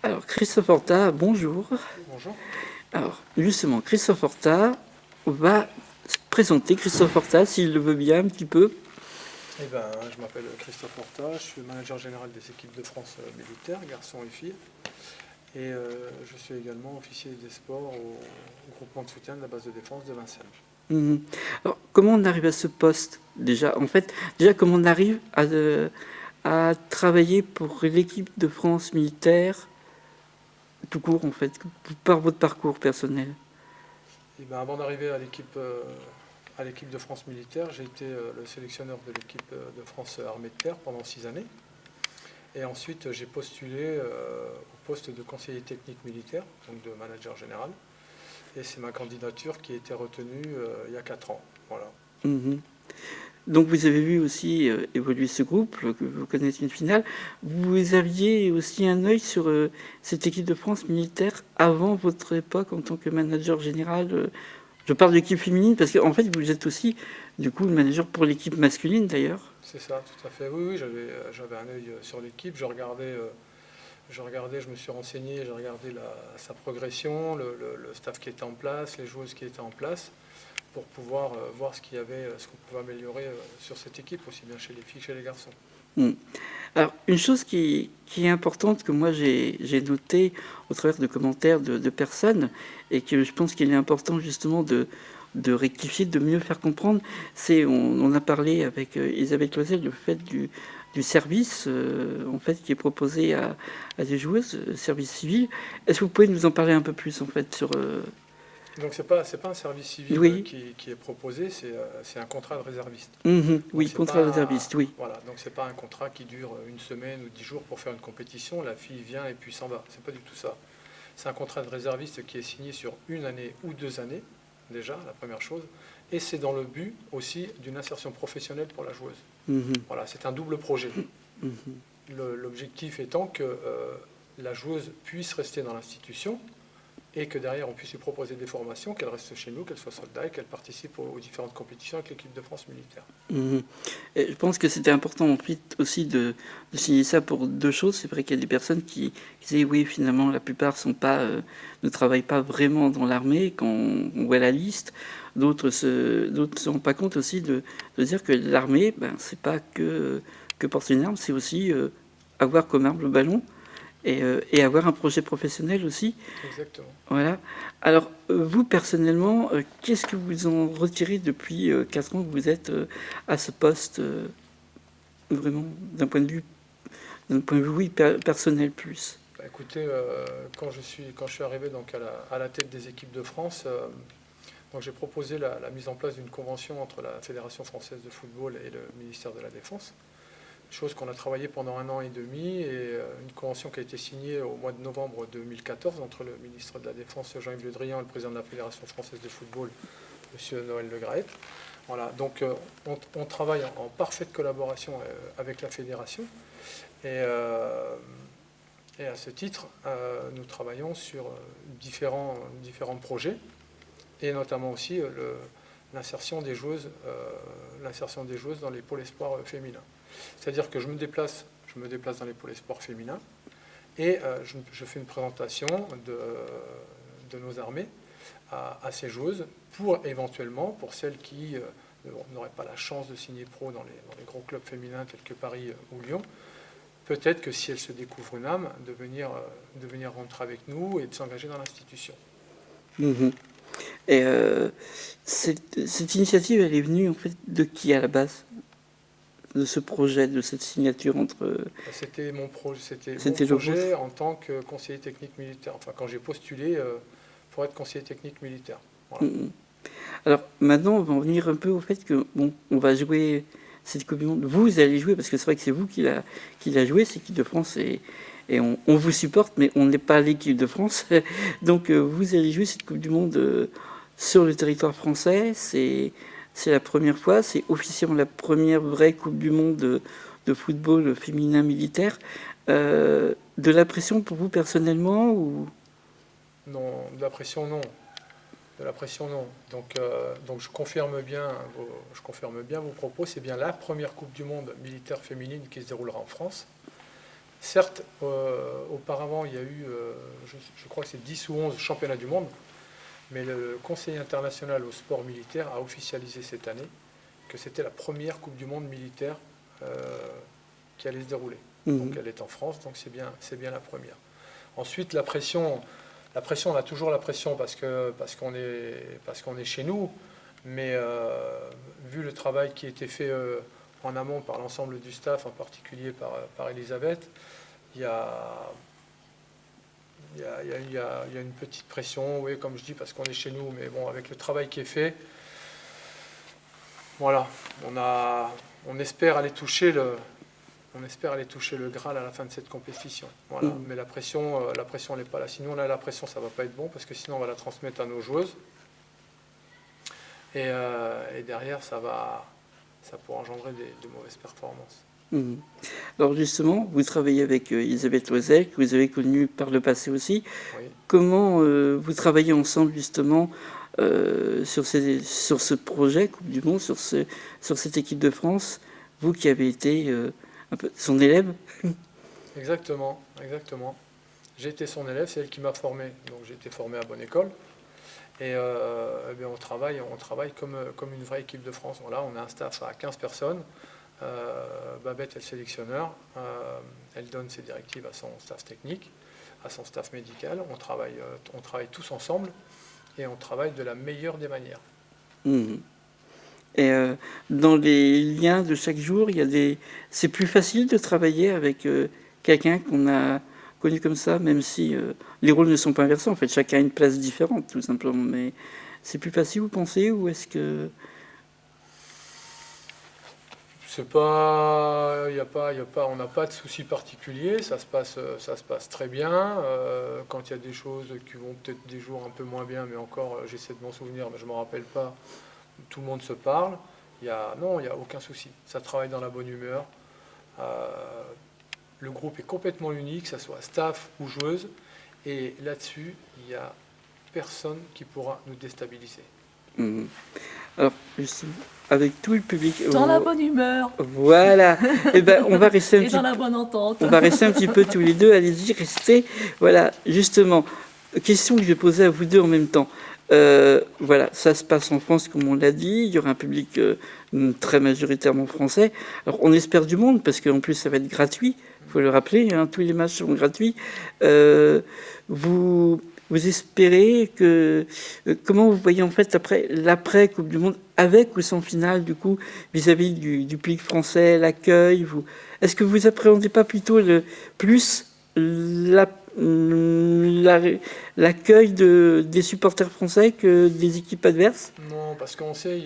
Alors, Christophe Horta, bonjour. Bonjour. Alors, justement, Christophe Horta va se présenter. Christophe Horta, s'il le veut bien, un petit peu. Je m'appelle Christophe Horta, je suis manager général des équipes de France militaires, garçons et filles. Je suis également officier des sports au groupement de soutien de la base de défense de Vincennes. Mhm. Alors, comment on arrive à ce poste déjà? En fait, déjà, comment on arrive à travailler pour l'équipe de France militaire, tout court, en fait, par votre parcours personnel? Avant d'arriver à l'équipe de France militaire, j'ai été le sélectionneur de l'équipe de France armée de terre pendant 6 années. Et ensuite, j'ai postulé au poste de conseiller technique militaire, donc de manager général. Et c'est ma candidature qui a été retenue il y a 4 ans. Voilà. Mhm. Donc vous avez vu aussi évoluer ce groupe, que vous connaissez une finale. Vous aviez aussi un œil sur cette équipe de France militaire avant votre époque en tant que manager général. Je parle de l'équipe féminine parce qu'en fait vous êtes aussi du coup le manager pour l'équipe masculine d'ailleurs. C'est ça, tout à fait. Oui, j'avais un œil sur l'équipe. Je me suis renseigné, j'ai regardé sa progression, le staff qui était en place, les joueuses qui étaient en place, pour pouvoir voir ce qu'on pouvait améliorer sur cette équipe, aussi bien chez les filles que chez les garçons. Hmm. Alors une chose qui est importante que moi j'ai noté au travers de commentaires de personnes et que je pense qu'il est important justement de rectifier, de mieux faire comprendre, c'est on a parlé avec Isabelle Clozel du fait du service en fait qui est proposé à des joueuses, service civil. Est-ce que vous pouvez nous en parler un peu plus en fait sur Donc c'est pas un service civil oui. qui est proposé, c'est un contrat de réserviste. Donc Oui, contrat réserviste, oui. voilà, donc c'est pas un contrat qui dure une semaine ou 10 jours pour faire une compétition. La fille vient et puis s'en va. C'est pas du tout ça. C'est un contrat de réserviste qui est signé sur 1 année ou 2 années déjà, la première chose. Et c'est dans le but aussi d'une insertion professionnelle pour la joueuse. Mhm, Voilà, c'est un double projet. mhm. L'objectif étant que la joueuse puisse rester dans l'institution et que derrière on puisse lui proposer des formations, qu'elle reste chez nous, qu'elle soit soldat et qu'elle participe aux différentes compétitions avec l'équipe de France militaire. Mhm. Et je pense que c'était important ensuite aussi de signer ça pour deux choses. C'est vrai qu'il y a des personnes qui disaient oui, finalement, la plupart sont pas, ne travaillent pas vraiment dans l'armée quand on voit la liste. D'autres se rendent pas compte aussi de dire que l'armée, ben, c'est pas que porter une arme, c'est aussi avoir comme arme le ballon et avoir un projet professionnel aussi. Exactement. Voilà. Alors, vous, personnellement, qu'est-ce que vous en retirez depuis 4 ans que vous êtes à ce poste, vraiment, d'un point de vue oui, personnel plus? Écoutez, quand je suis arrivé donc à la tête des équipes de France, donc j'ai proposé la mise en place d'une convention entre la Fédération française de football et le ministère de la Défense, chose qu'on a travaillé pendant 1 an et demi, et une convention qui a été signée au mois de novembre 2014 entre le ministre de la Défense Jean-Yves Le Drian et le président de la Fédération française de football, M. Noël Le Graët. Voilà, donc on travaille en parfaite collaboration avec la fédération, et, euh, et à ce titre, nous travaillons sur différents projets, et notamment aussi l'insertion des joueuses, dans les pôles espoirs féminins. C'est-à-dire que je me déplace dans les pôles espoirs féminins, et je fais une présentation de nos armées à ces joueuses pour éventuellement, pour celles qui n'auraient pas la chance de signer pro dans les gros clubs féminins tels que Paris ou Lyon, peut-être que si elles se découvrent une âme, de venir rentrer avec nous et de s'engager dans l'institution. Mhm. Et cette initiative, elle est venue en fait de qui à la base? De ce projet, de cette signature entre... C'était mon C'était le vôtre? projet en tant que conseiller technique militaire, enfin quand j'ai postulé pour être conseiller technique militaire. Voilà. Mhm. Alors maintenant, on va en venir un peu au fait que bon, on va jouer cette Coupe du Monde. Vous allez jouer parce que c'est vrai que c'est vous qui l'a joué, c'est l'équipe de France et on vous supporte, mais on n'est pas l'équipe de France. Donc vous allez jouer cette Coupe du Monde sur le territoire français. C'est la première fois, c'est officiellement la première vraie Coupe du Monde de football féminin militaire. De la pression pour vous personnellement ou... Non, de la pression, non. De la pression, non. Donc je confirme bien vos propos. C'est bien la première Coupe du Monde militaire féminine qui se déroulera en France. Certes, auparavant, il y a eu, je crois que c'est 10 ou 11 championnats du monde, mais le Conseil international au sport militaire a officialisé cette année que c'était la première Coupe du monde militaire qui allait se dérouler. Donc elle est en France, donc c'est bien la première. Ensuite, la pression, on a toujours la pression parce qu'on est chez nous, mais vu le travail qui a été fait en amont par l'ensemble du staff, en particulier par Elisabeth, il y a une petite pression, oui, comme je dis, parce qu'on est chez nous, mais bon, avec le travail qui est fait, voilà, on espère aller toucher le Graal à la fin de cette compétition. Voilà. Mais la pression n'est pas là. Sinon, là, la pression, ça ne va pas être bon, parce que sinon, on va la transmettre à nos joueuses. Et derrière, ça pourra engendrer de mauvaises performances. Alors justement, vous travaillez avec Elisabeth Loisel, que vous avez connue par le passé aussi. Oui. Comment vous travaillez ensemble justement sur ce projet Coupe du Monde, sur cette équipe de France, vous qui avez été un peu son élève? Exactement. J'ai été son élève, c'est elle qui m'a formé. Donc j'ai été formé à Bonne École. Et on travaille comme une vraie équipe de France. Voilà, on a un staff à 15 personnes. Babette est le sélectionneur. Elle donne ses directives à son staff technique, à son staff médical. On travaille tous ensemble et on travaille de la meilleure des manières. Et dans les liens de chaque jour, c'est plus facile de travailler avec quelqu'un qu'on a connu comme ça, même si les rôles ne sont pas inversés. En fait, chacun a une place différente, tout simplement. Mais c'est plus facile, vous pensez, ou est-ce que... on n'a pas de soucis particuliers, ça se passe très bien. Quand il y a des choses qui vont peut-être des jours un peu moins bien, mais encore, j'essaie de m'en souvenir, mais je ne m'en rappelle pas, tout le monde se parle. Non, il n'y a aucun souci. Ça travaille dans la bonne humeur. Le groupe est complètement unique, que ce soit staff ou joueuse. Et là-dessus, il n'y a personne qui pourra nous déstabiliser. Alors, avec tout le public... Dans la bonne humeur. Voilà. Et on va rester dans la bonne entente. On va rester un petit peu tous les deux. Allez-y, restez. Voilà, justement, question que je vais poser à vous deux en même temps. Voilà, ça se passe en France, comme on l'a dit. Il y aura un public très majoritairement français. Alors, on espère du monde, parce qu'en plus, ça va être gratuit. Il faut le rappeler, hein, tous les matchs seront gratuits. Vous espérez que... comment vous voyez en fait l'après Coupe du Monde, avec ou sans finale, du coup, vis-à-vis du public français, l'accueil est-ce que vous appréhendez pas plutôt l'accueil des supporters français que des équipes adverses? Non, parce qu'on sait,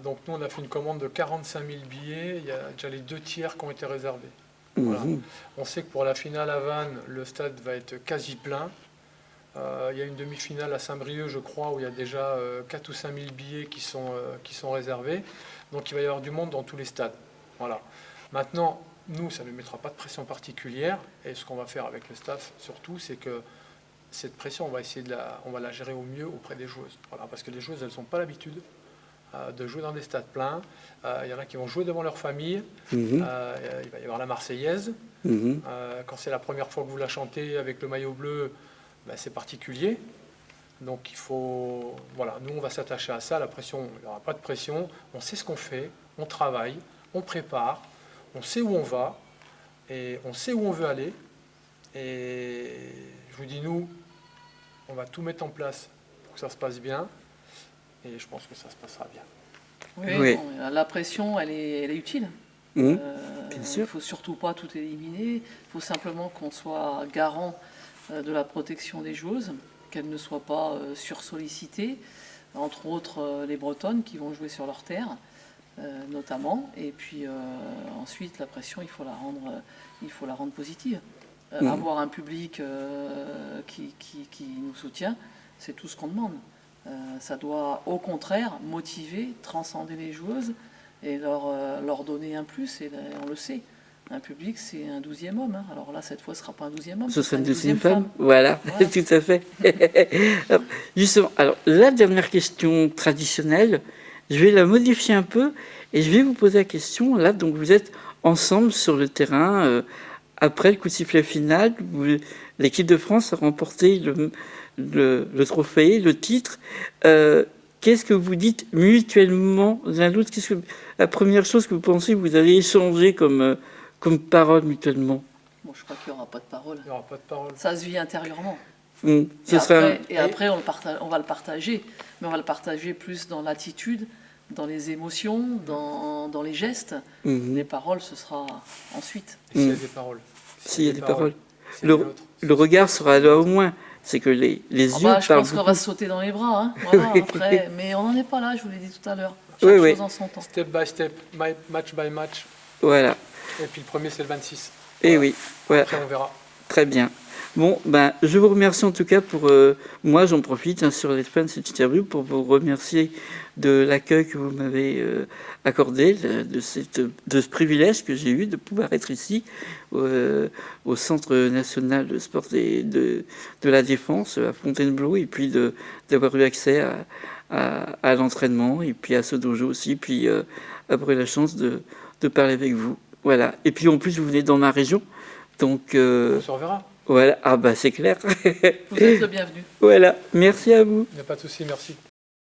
donc nous on a fait une commande de 45 000 billets, il y a déjà les 2 tiers qui ont été réservés. Voilà. On sait que pour la finale à Vannes, le stade va être quasi plein. Il y a une demi-finale à Saint-Brieuc, je crois, où il y a déjà 4 ou 5 000 billets qui sont réservés. Donc il va y avoir du monde dans tous les stades. Voilà. Maintenant, nous, ça ne mettra pas de pression particulière. Et ce qu'on va faire avec le staff, surtout, c'est que cette pression, on va la gérer au mieux auprès des joueuses. Voilà, parce que les joueuses, elles n'ont pas l'habitude de jouer dans des stades pleins. Il y en a qui vont jouer devant leur famille. Il va y avoir la Marseillaise. Quand c'est la première fois que vous la chantez avec le maillot bleu, c'est particulier. Donc il faut... Voilà, nous on va s'attacher à ça. La pression, il n'y aura pas de pression. On sait ce qu'on fait, on travaille, on prépare, on sait où on va et on sait où on veut aller. Et je vous dis, nous, on va tout mettre en place pour que ça se passe bien. Et je pense que ça se passera bien. Oui. Bon, la pression, elle est utile. Bien sûr. Il ne faut surtout pas tout éliminer. Il faut simplement qu'on soit garant de la protection des joueuses, qu'elles ne soient pas sursollicitées, entre autres les Bretonnes qui vont jouer sur leur terre, notamment. Et puis ensuite, la pression, il faut la rendre positive. Avoir un public qui nous soutient, c'est tout ce qu'on demande. Ça doit au contraire motiver, transcender les joueuses et leur donner un plus, et on le sait. Un public, c'est un 12e homme. Hein. Alors là, cette fois, ce ne sera pas un 12e homme. Ce sera une 12e femme. Voilà, tout à fait. Alors, justement, la dernière question traditionnelle, je vais la modifier un peu et je vais vous poser la question. Là, donc, vous êtes ensemble sur le terrain après le coup de sifflet final, l'équipe de France a remporté le trophée, le titre. Qu'est-ce que vous dites mutuellement l'un l'autre? Qu'est-ce que la première chose que vous pensez que vous allez échanger comme parole mutuellement? Bon, je crois qu'il n'y aura pas de parole. Il n'y aura pas de parole. Ça se vit intérieurement. Ce sera... Et après on va le partager. Mais on va le partager plus dans l'attitude, dans les émotions, dans les gestes. Les paroles, ce sera ensuite. Et s'il y a des paroles. S'il y a des paroles. s'il y a l'autre. Le regard sera là au moins. C'est que les yeux Je parlent pense qu'on beaucoup. va se sauter dans les bras. Hein. Voilà, après. Mais on n'en est pas là, je vous l'ai dit tout à l'heure. Chaque Oui, chose en son temps. Step by step, match by match. Voilà. Et puis le premier, c'est le 26. Et oui, voilà. Après, on verra. Très bien. Bon, ben, je vous remercie en tout cas pour... moi, j'en profite sur l'espace de cette interview pour vous remercier de l'accueil que vous m'avez accordé, de ce privilège que j'ai eu de pouvoir être ici au Centre national de sport de la Défense, à Fontainebleau, et puis d'avoir eu accès à l'entraînement, et puis à ce dojo aussi, puis avoir eu la chance de parler avec vous. Voilà. Et puis en plus, vous venez dans ma région, donc... On se reverra. Voilà, ah bah c'est clair. Vous êtes le bienvenu. Voilà, merci à vous. Il n'y a pas de souci, merci.